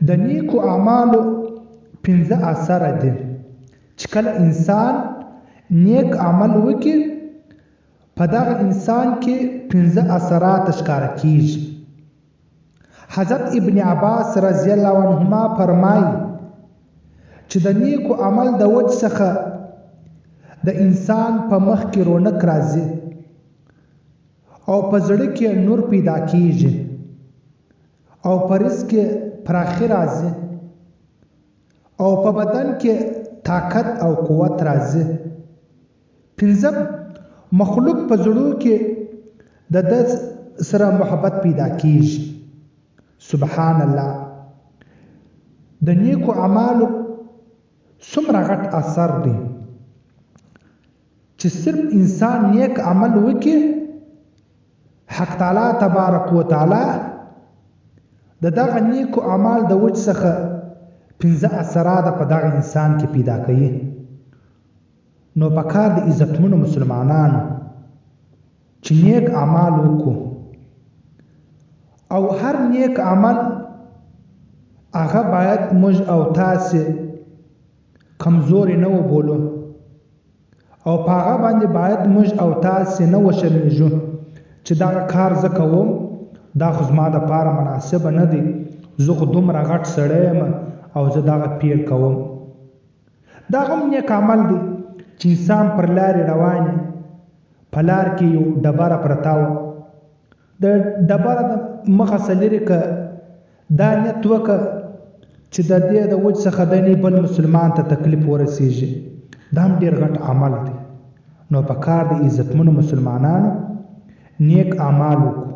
د نیکو اعمالو 5 اثر دي چې کله انسان نیک عمل وکړي په دغه انسان کې 5 اثرات ښکاره کیږي. حضرت ابن عباس رضی الله عنهما فرمایي چې د نیکو عمل د وجه څخه د انسان په مخ کې رونق راځي او په زړه کې نور پیدا کیږي او په رزق کې پراخي راځي او په بدن کې طاقت او قوت راځي. 5 مخلوق په زړه کې د سره محبت پیدا کیږي. سبحان الله. د نیکو اعمالو څومره غټ اثر دی چې صرف انسان نیک عمل وکړي حق تعالی تبارک و تعالی د دغه نیکو اعمال د وجه څخه 5 اثرات په دغه انسان کې پیدا کوي. نو پکار د عزتمنو مسلمانانو چې نیک اعمال وکړو او هر نیک عمل هغه باید موږ او تاسې کمزوري نه وبولو او په هغه باندې باید موږ او تاسې نه وشرمېږو چې دا کار زه کوم دا خو زما دپاره مناسبه نه دی، زه خو دومره غټ سړی یم او زه دغه پیر کوم. دا هم نیک عمل دی چې انسان پر لارې روان په لار کې یو ډبره پرته وه، د ډبره د مخه څه لرې که دا نیت وکړه چې د دې د وجه څخه دنې بل مسلمان ته تکلیف ورسېږي، دا هم ډېر غټ عمل دی. نو په کار د عزتمنو مسلمانانو نیک اعمال وکړو.